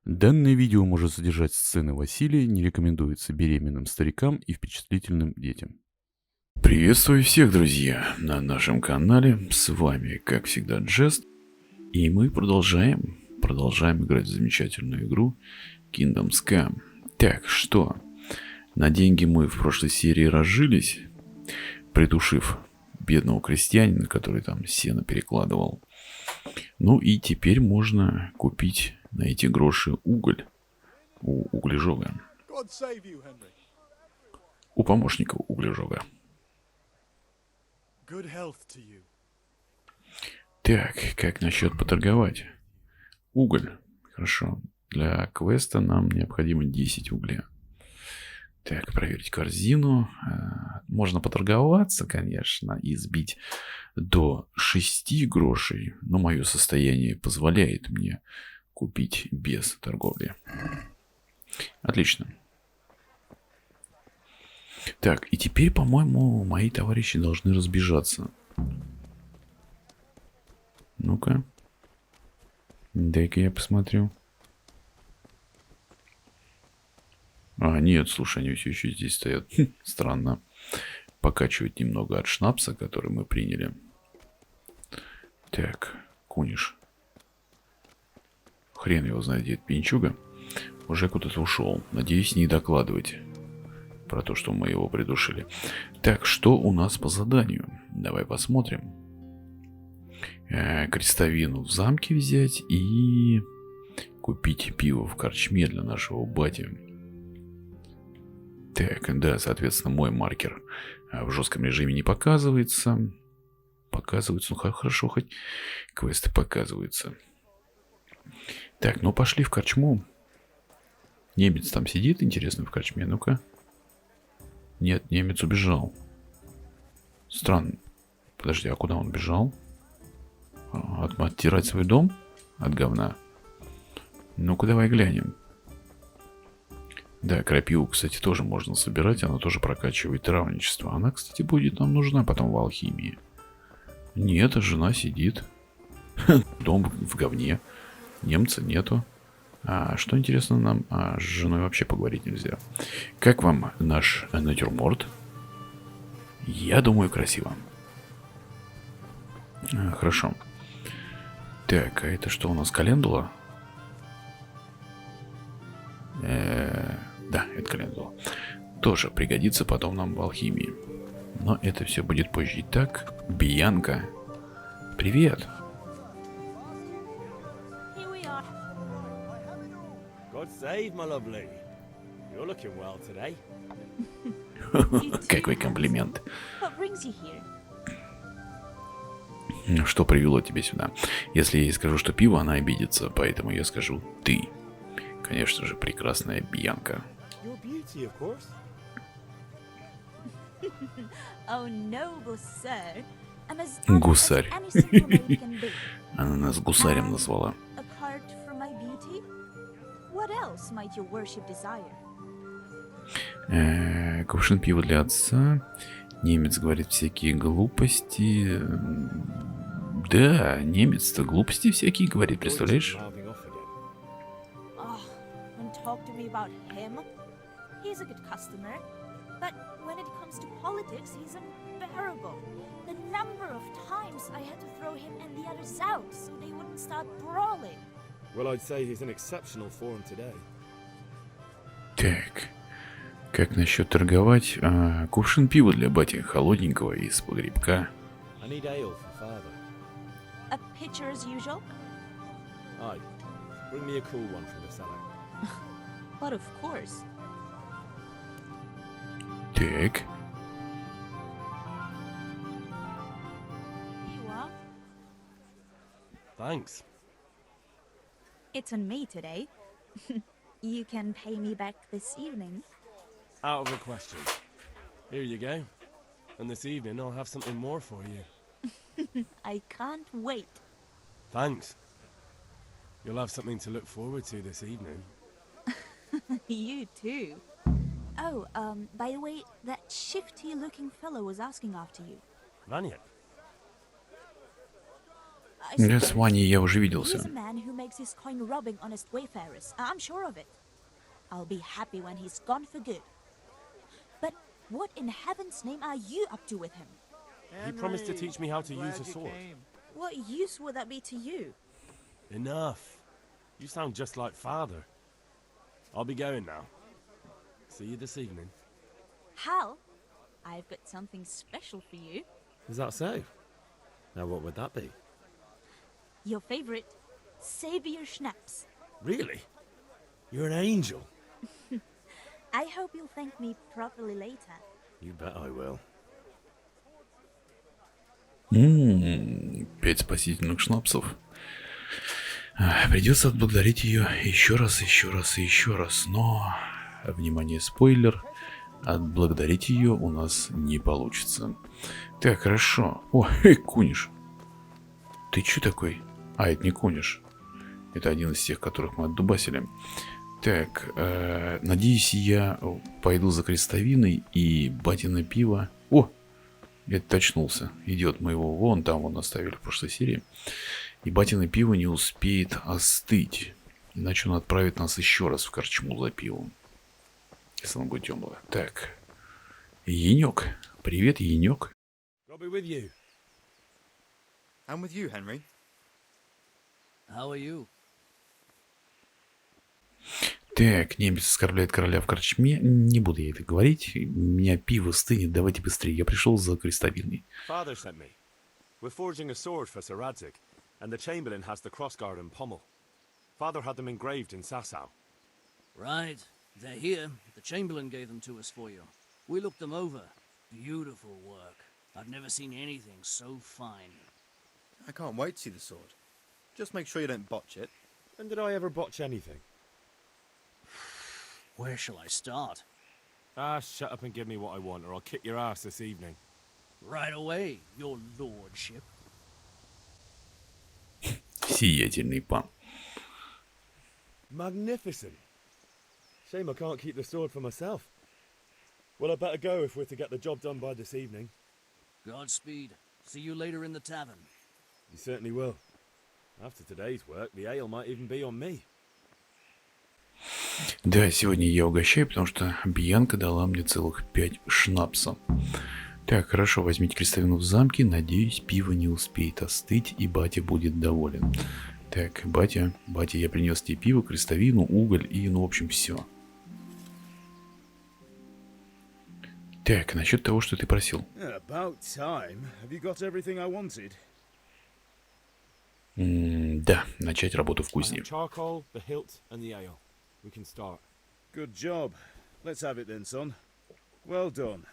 Данное видео может содержать сцены насилия, не рекомендуется беременным старикам и впечатлительным детям. Приветствую всех, друзья, на нашем канале. С вами, как всегда, Джест. И мы продолжаем играть в замечательную игру Kingdom Scam. Так, что? На деньги мы в прошлой серии разжились, придушив бедного крестьянина, который там сено перекладывал. Ну и теперь можно купить на эти гроши уголь у углежога. У помощника углежога. Так, как насчет поторговать? Уголь. Хорошо. Для квеста нам необходимо 10 угля. Так, проверить корзину. Можно поторговаться, конечно, и сбить до 6 грошей. Но мое состояние позволяет мне купить без торговли. Отлично. Так, и теперь, по-моему, мои товарищи должны разбежаться. Ну-ка. Дай-ка я посмотрю. А, нет, слушай, они все еще здесь стоят. Странно. Покачивать немного от шнапса, который мы приняли. Так, Куниш. Хрен его знает, где этот пьянчуга. Уже куда-то ушел. Надеюсь, не докладывать про то, что мы его придушили. Так, что у нас по заданию? Давай посмотрим. Крестовину в замке взять и купить пиво в корчме для нашего бати. Так, да, соответственно, мой маркер в жестком режиме не показывается. Показывается, ну хорошо, хоть квесты показываются. Так, ну пошли в корчму. Немец там сидит, интересно, в корчме, ну-ка. Нет, немец убежал. Странно. Подожди, а куда он бежал? Оттирать свой дом от говна? Ну-ка, давай глянем. Да, крапиву, кстати, тоже можно собирать. Она тоже прокачивает травничество. Она, кстати, будет нам нужна потом в алхимии. Нет, жена сидит. Дом в говне. Немца нету. А что интересно, нам с женой вообще поговорить нельзя. Как вам наш натюрморт? Я думаю, красиво. Хорошо. Так, а это что у нас, календула? Да, это календула. Тоже пригодится потом нам в алхимии. Но это все будет позже. Итак, Бьянка. Привет. Какой комплимент. Что привело тебя сюда? Если я ей скажу, что пиво, она обидится, поэтому я скажу ты. Конечно же, прекрасная Бьянка. Гусарь. Она нас гусарем назвала. Кувшин пива для отца. Немец говорит всякие глупости. Да, немец-то глупости всякие говорит, представляешь? Так, как насчет торговать? Кувшин пива для бати, холодненького, из погребка. Так. Thanks. It's on me today. You can pay me back this evening. Out of the question. Here you go. And this evening I'll have something more for you. I can't wait. Thanks. You'll have something to look forward to this evening. You too. Oh, by the way, that shifty-looking fellow was asking after you. Vanya? I Да, с suppose. Ваней я уже He's виделся. a man who makes his coin robbing honest wayfarers. I'm sure of it. I'll be happy when he's gone for good. But what in heaven's name are you up to with him? He promised to teach me how to use a sword. What use would that be to you? Enough. You sound just like father. I'll be going now. See you this evening. Hal, I've got something special for you. Is that so? Now what would that be? Your favorite Savior Schnapps. Really? You're an angel. I hope you'll thank me properly later. You bet I will. 5 спасительных шнапсов. Придется отблагодарить ее еще раз, еще раз и еще раз. Но, внимание, спойлер, отблагодарить ее у нас не получится. Так, хорошо. О, Куниш. Ты че такой? А, это не Куниш. Это один из тех, которых мы отдубасили. Так, надеюсь, я пойду за крестовиной и батино пиво. О, это очнулся. Идет, мы его вон там вон оставили в прошлой серии. И батино пиво не успеет остыть. Иначе он отправит нас еще раз в корчму за пивом. Если оно будет темное. Так. Енек. Привет, Енек. I'll be with you. I'm with you, Henry. How are you? Так, немец оскорбляет короля в корчме. Не буду я это говорить. У меня пиво стынет. Давайте быстрее. Я пришел за крестовиной. Father sent me. We're forging a sword for Sir Radzig, and the Chamberlain has the crossguard and pommel. Father had them engraved in Sasau. Right. They're here. The Chamberlain gave them to us for you. We looked them over. Beautiful work. I've never seen anything so fine. I can't wait to see the sword. Just make sure you don't botch it. When did I ever botch anything? Where shall I start? Ah, shut up and give me what I want, or I'll kick your ass this evening. Right away, your lordship. Сиятельный пан. Magnificent. Shame I can't keep the sword for myself. Well, I better go if we're to get the job done by this evening. Godspeed. See you later in the tavern. You certainly will. After today's work, the ale might even be on me. Да, сегодня я угощаю, потому что Бьянка дала мне целых 5 шнапсов. Так, хорошо, возьмите крестовину в замке. Надеюсь, пиво не успеет остыть, и батя будет доволен. Так, батя, я принес тебе пиво, крестовину, уголь и, ну, в общем, все. Так, насчет того, что ты просил. About time. Have you got everything I wanted? Да, начать работу в I кузне. have charcoal, the hilt, and the ale. We can start. Good job. Let's have it then, son. Well done.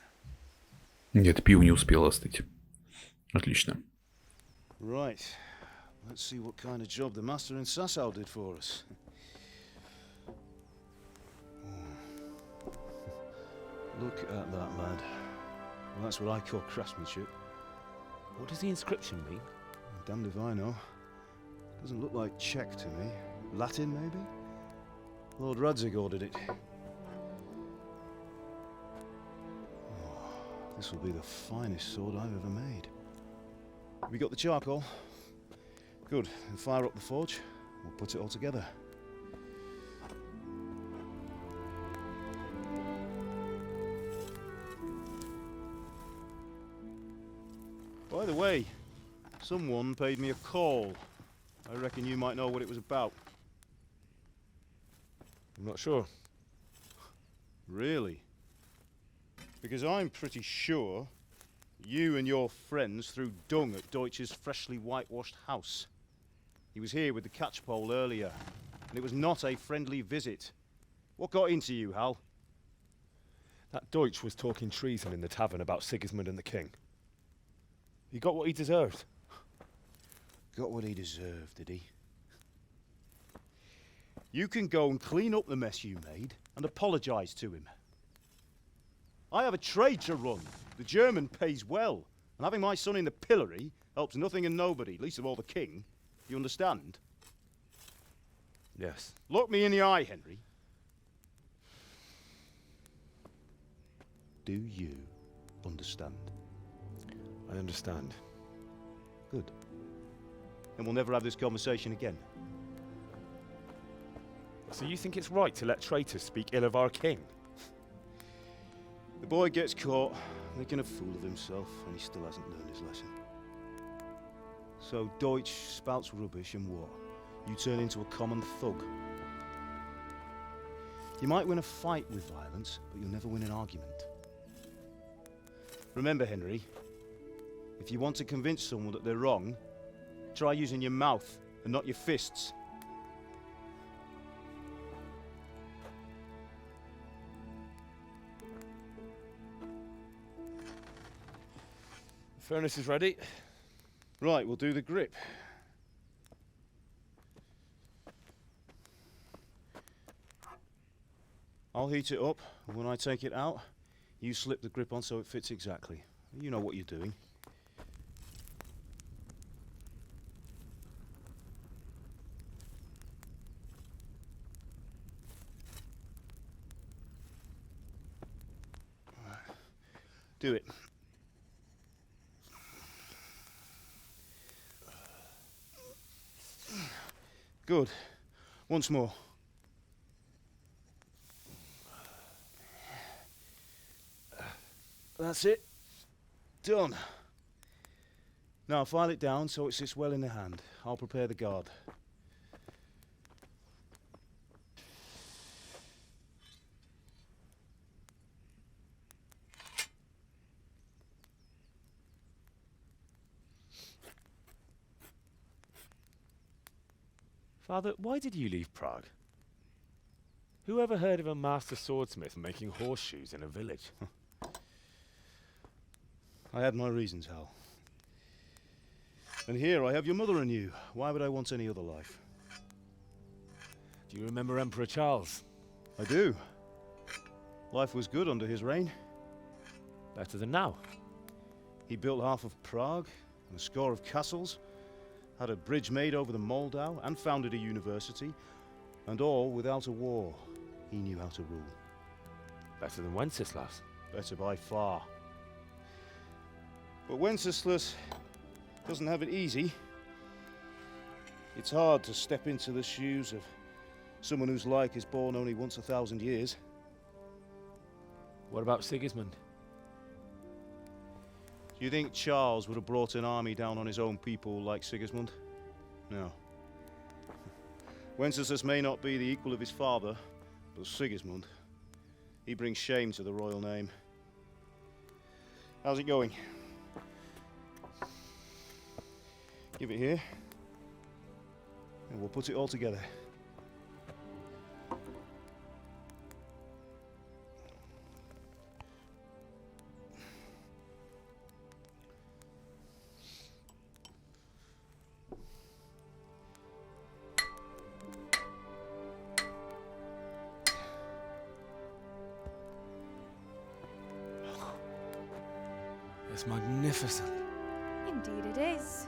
Нет, пиво не успело остыть. Отлично. Right. Let's see what kind of job the master in Sasau did for us. Look at that, lad. Well, that's what I call craftsmanship. What does the inscription mean? Damned if I know. Doesn't look like Czech to me. Latin, maybe? Lord Radzig ordered it. Oh, this will be the finest sword I've ever made. Have you got the charcoal? Good. Then fire up the forge. We'll put it all together. By the way, someone paid me a call. I reckon you might know what it was about. I'm not sure. Really? Because I'm pretty sure you and your friends threw dung at Deutsch's freshly whitewashed house. He was here with the catchpole earlier, and it was not a friendly visit. What got into you, Hal? That Deutsch was talking treason in the tavern about Sigismund and the king. He got what he deserved. Got what he deserved, did he? You can go and clean up the mess you made and apologise to him. I have a trade to run. The German pays well, and having my son in the pillory helps nothing and nobody, least of all the king. You understand? Yes. Look me in the eye, Henry. Do you understand? I understand. Good. and we'll never have this conversation again. So you think it's right to let traitors speak ill of our king? The boy gets caught, making a fool of himself, and he still hasn't learned his lesson. So Deutsch spouts rubbish, and what? You turn into a common thug. You might win a fight with violence, but you'll never win an argument. Remember, Henry, if you want to convince someone that they're wrong, try using your mouth and not your fists. The furnace is ready. Right, we'll do the grip. I'll heat it up, and when I take it out, you slip the grip on so it fits exactly. You know what you're doing. Do it. Good. Once more. That's it. Done. Now file it down so it sits well in the hand. I'll prepare the guard. Father, why did you leave Prague? Who ever heard of a master swordsmith making horseshoes in a village? I had my reasons, Hal. And here I have your mother and you. Why would I want any other life? Do you remember Emperor Charles? I do. Life was good under his reign. Better than now. He built half of Prague and a score of castles, had a bridge made over the Moldau, and founded a university, and all without a war. He knew how to rule. Better than Wenceslas. Better by far. But Wenceslas doesn't have it easy. It's hard to step into the shoes of someone whose like is born only once 1,000 years. What about Sigismund? Do you think Charles would have brought an army down on his own people like Sigismund? No. Wenceslas may not be the equal of his father, but Sigismund, he brings shame to the royal name. How's it going? Give it here, and we'll put it all together. It's magnificent. Indeed it is.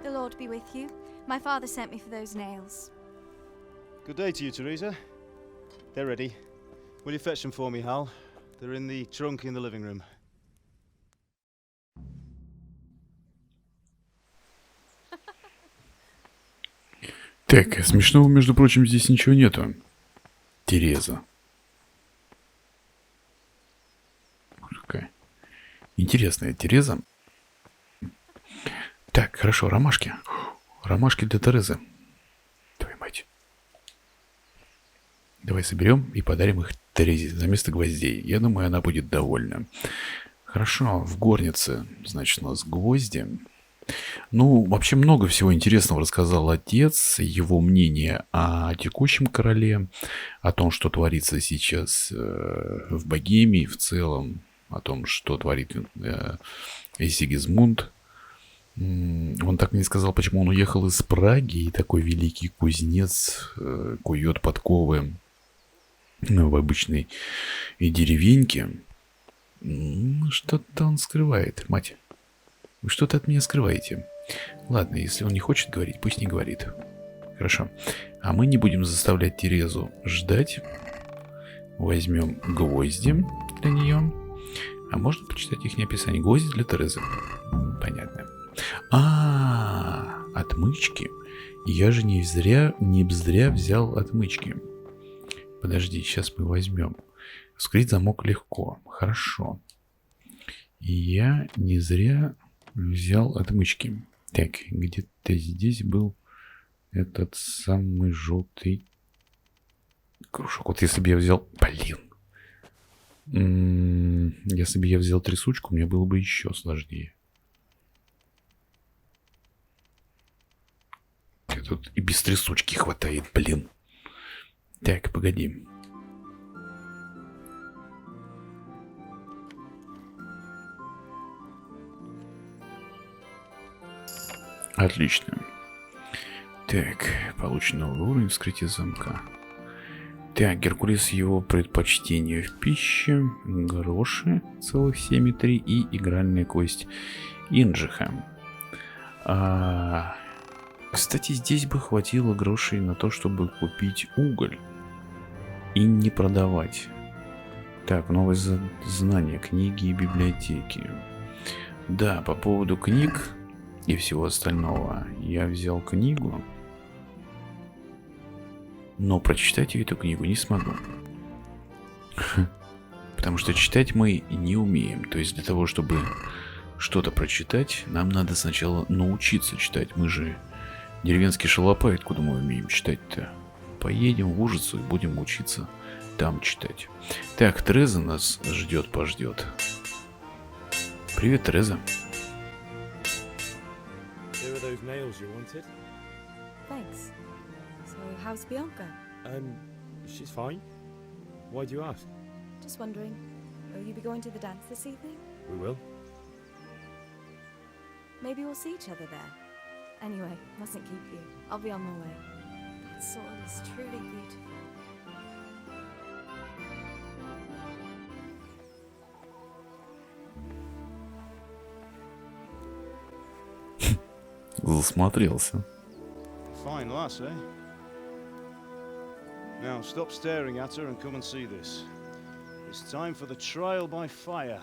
The Lord be with you. My father sent me for those nails. Good day to you, Teresa. They're ready. Will you fetch them for me, Hal? They're in the trunk in the living room. Так, смешного, между прочим, здесь ничего нету. Тереза. Какая интересная Тереза. Так, хорошо, ромашки. Ромашки для Терезы. Твою мать. Давай соберем и подарим их Терезе за место гвоздей. Я думаю, она будет довольна. Хорошо, в горнице, значит, у нас гвозди. Ну, вообще много всего интересного рассказал отец, его мнение о текущем короле, о том, что творится сейчас в Богемии в целом, о том, что творит Сигизмунд. Он так и не сказал, почему он уехал из Праги, и такой великий кузнец кует подковы в обычной деревеньке. Что-то он скрывает, мать. Вы что-то от меня скрываете. Ладно, если он не хочет говорить, пусть не говорит. Хорошо. А мы не будем заставлять Терезу ждать. Возьмем гвозди для нее. А можно почитать их описание? Гвозди для Терезы. Понятно. Отмычки? Я же не зря взял отмычки. Подожди, сейчас мы возьмем. Вскрыть замок легко. Хорошо. И я не зря взял отмычки. Так, где-то здесь был этот самый желтый кружок. Вот если бы я взял... Блин. Если бы я взял трясучку, мне было бы еще сложнее. Тут и без трясучки хватает, блин. Так, погоди. Отлично. Так, получен новый уровень вскрытия замка. Так, Геркулес, его предпочтение в пище, гроши, целых 7,3 и игральная кость Индржиха. Кстати, здесь бы хватило грошей на то, чтобы купить уголь и не продавать. Так, новые знания, книги и библиотеки. Да, по поводу книг и всего остального, я взял книгу, но прочитать я эту книгу не смогу. Потому что читать мы не умеем. То есть для того, чтобы что-то прочитать, нам надо сначала научиться читать. Мы же деревенские шалопаи, откуда мы умеем читать-то? Поедем в Ужицу и будем учиться там читать. Так, Тереза нас ждет-пождет. Привет, Тереза. Thanks. So, how's Bianca? She's fine. Why do you ask? Just wondering, will you be going to the dance this evening? We will. Maybe we'll see each other there. Anyway, mustn't keep you. I'll be on my way. That sword is truly beautiful. Засмотрелся. Fine lass, eh? Now stop staring at her and come and see this. It's time for the trial by fire.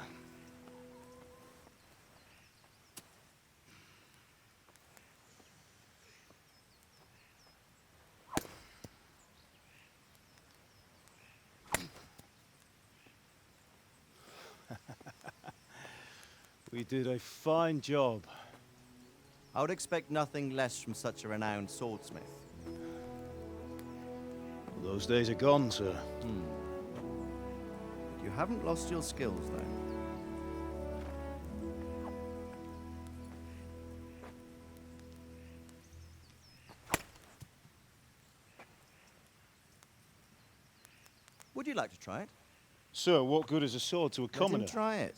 We did a fine job. I would expect nothing less from such a renowned swordsmith. Those days are gone, sir. You haven't lost your skills, though. Would you like to try it? Sir, what good is a sword to a Let him commoner? try it.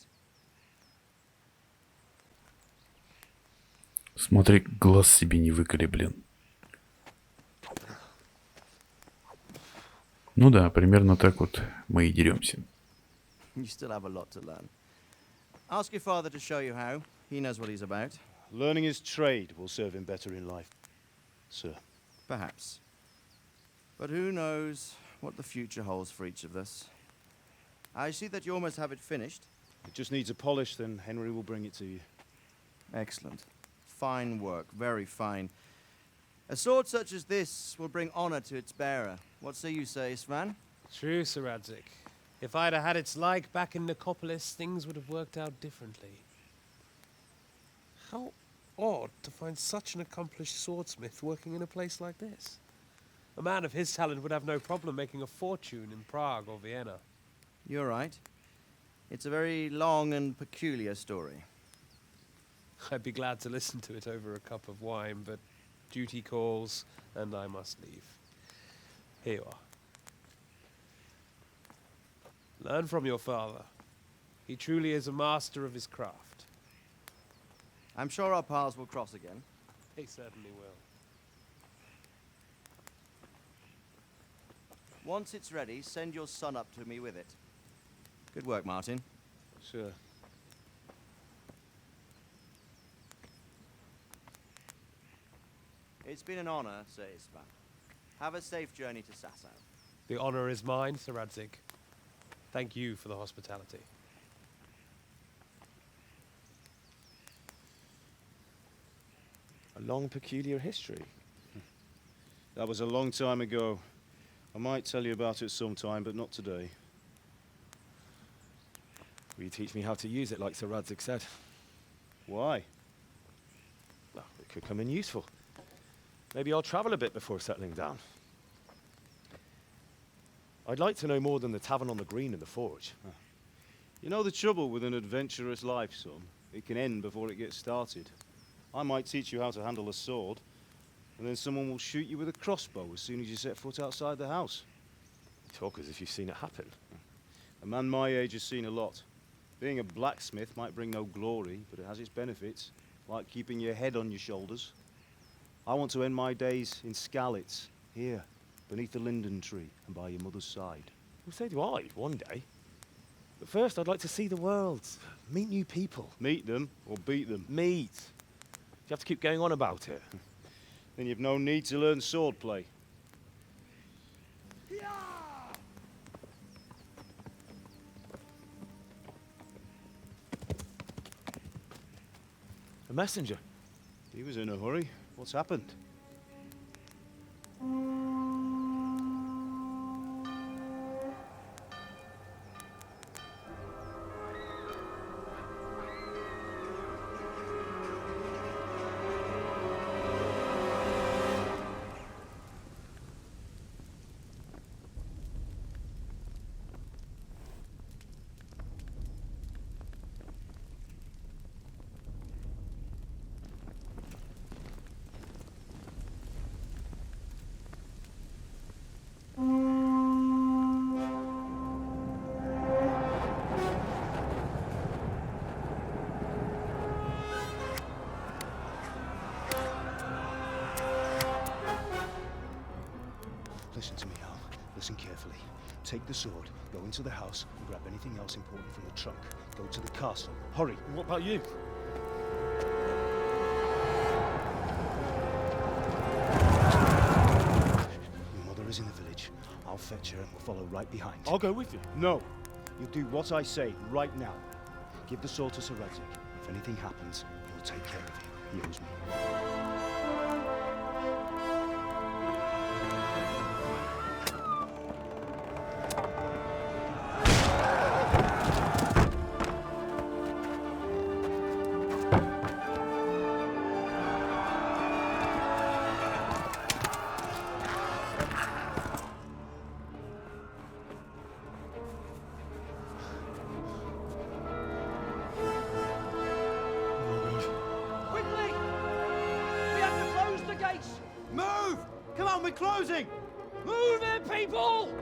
Смотри, глаз себе не выколи, блин. Ну да, примерно так вот мы и деремся. You still have a lot to learn. Ask your father to show you how. He knows what he's about. Learning his trade will serve him better in life, sir. Perhaps. But who knows what the future holds for each of us. I see that you almost have it finished. It just needs a polish, then Henry will bring it to you. Excellent. Fine work, very fine. A sword such as this will bring honor to its bearer. What say you, Svan? True, Sir Radzig. If I'd have had its like back in Nicopolis, things would have worked out differently. How odd to find such an accomplished swordsmith working in a place like this. A man of his talent would have no problem making a fortune in Prague or Vienna. You're right. It's a very long and peculiar story. I'd be glad to listen to it over a cup of wine, but duty calls, and I must leave. Here you are. Learn from your father. He truly is a master of his craft. I'm sure our paths will cross again. He certainly will. Once it's ready, send your son up to me with it. Good work, Martin. Sir. It's been an honor, Sir Isvan. Have a safe journey to Sasau. The honor is mine, Sir Radzig. Thank you for the hospitality. A long, peculiar history. That was a long time ago. I might tell you about it sometime, but not today. Will you teach me how to use it like Sir Radzig said? Why? Well, it could come in useful. Maybe I'll travel a bit before settling down. I'd like to know more than the tavern on the green and the forge. You know the trouble with an adventurous life, son? It can end before it gets started. I might teach you how to handle a sword, and then someone will shoot you with a crossbow as soon as you set foot outside the house. You talk as if you've seen it happen. A man my age has seen a lot. Being a blacksmith might bring no glory, but it has its benefits, like keeping your head on your shoulders. I want to end my days in Skalitz, here, beneath the linden tree and by your mother's side. Well, so do I, one day. But first, I'd like to see the world, meet new people. Meet them or beat them. Meet. You have to keep going on about it. Then you've no need to learn swordplay. A messenger. He was in a hurry. What's happened? Listen to me, Al. Listen carefully. Take the sword, go into the house, and grab anything else important from the trunk. Go to the castle. Hurry! What about you? Your mother is in the village. I'll fetch her and we'll follow right behind. I'll go with you. No. You'll do what I say right now. Give the sword to Sir Radzig. If anything happens, he'll take care of you. He owes me. We're closing! Move it, people!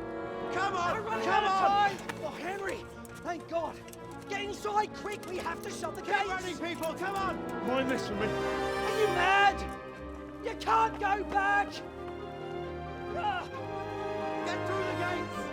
Come on! We're running Come out of on! time! Oh, Henry! Thank God! Get inside, quick! We have to shut the gates! Keep running, people! Come on! Mind this for me. Are you mad? You can't go back! Ah. Get through the gates!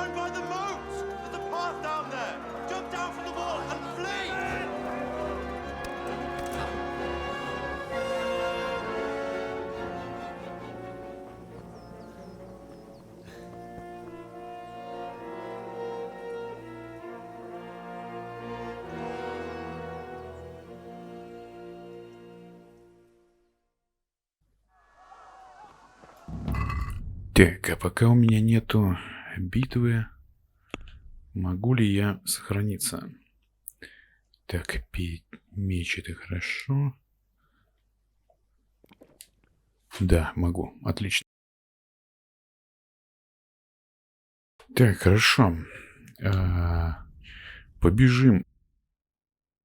down by the moat! There's a path down there! Jump down from the wall and flee! Так, а пока у меня нету битвы, могу ли я сохраниться? Так, меч — это хорошо. Да, могу. Отлично. Так, хорошо. Побежим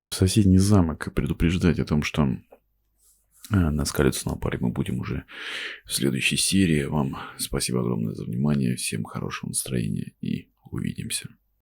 в соседний замок и предупреждать о том, что на Скалицу напали мы будем уже в следующей серии. Вам спасибо огромное за внимание. Всем хорошего настроения и увидимся.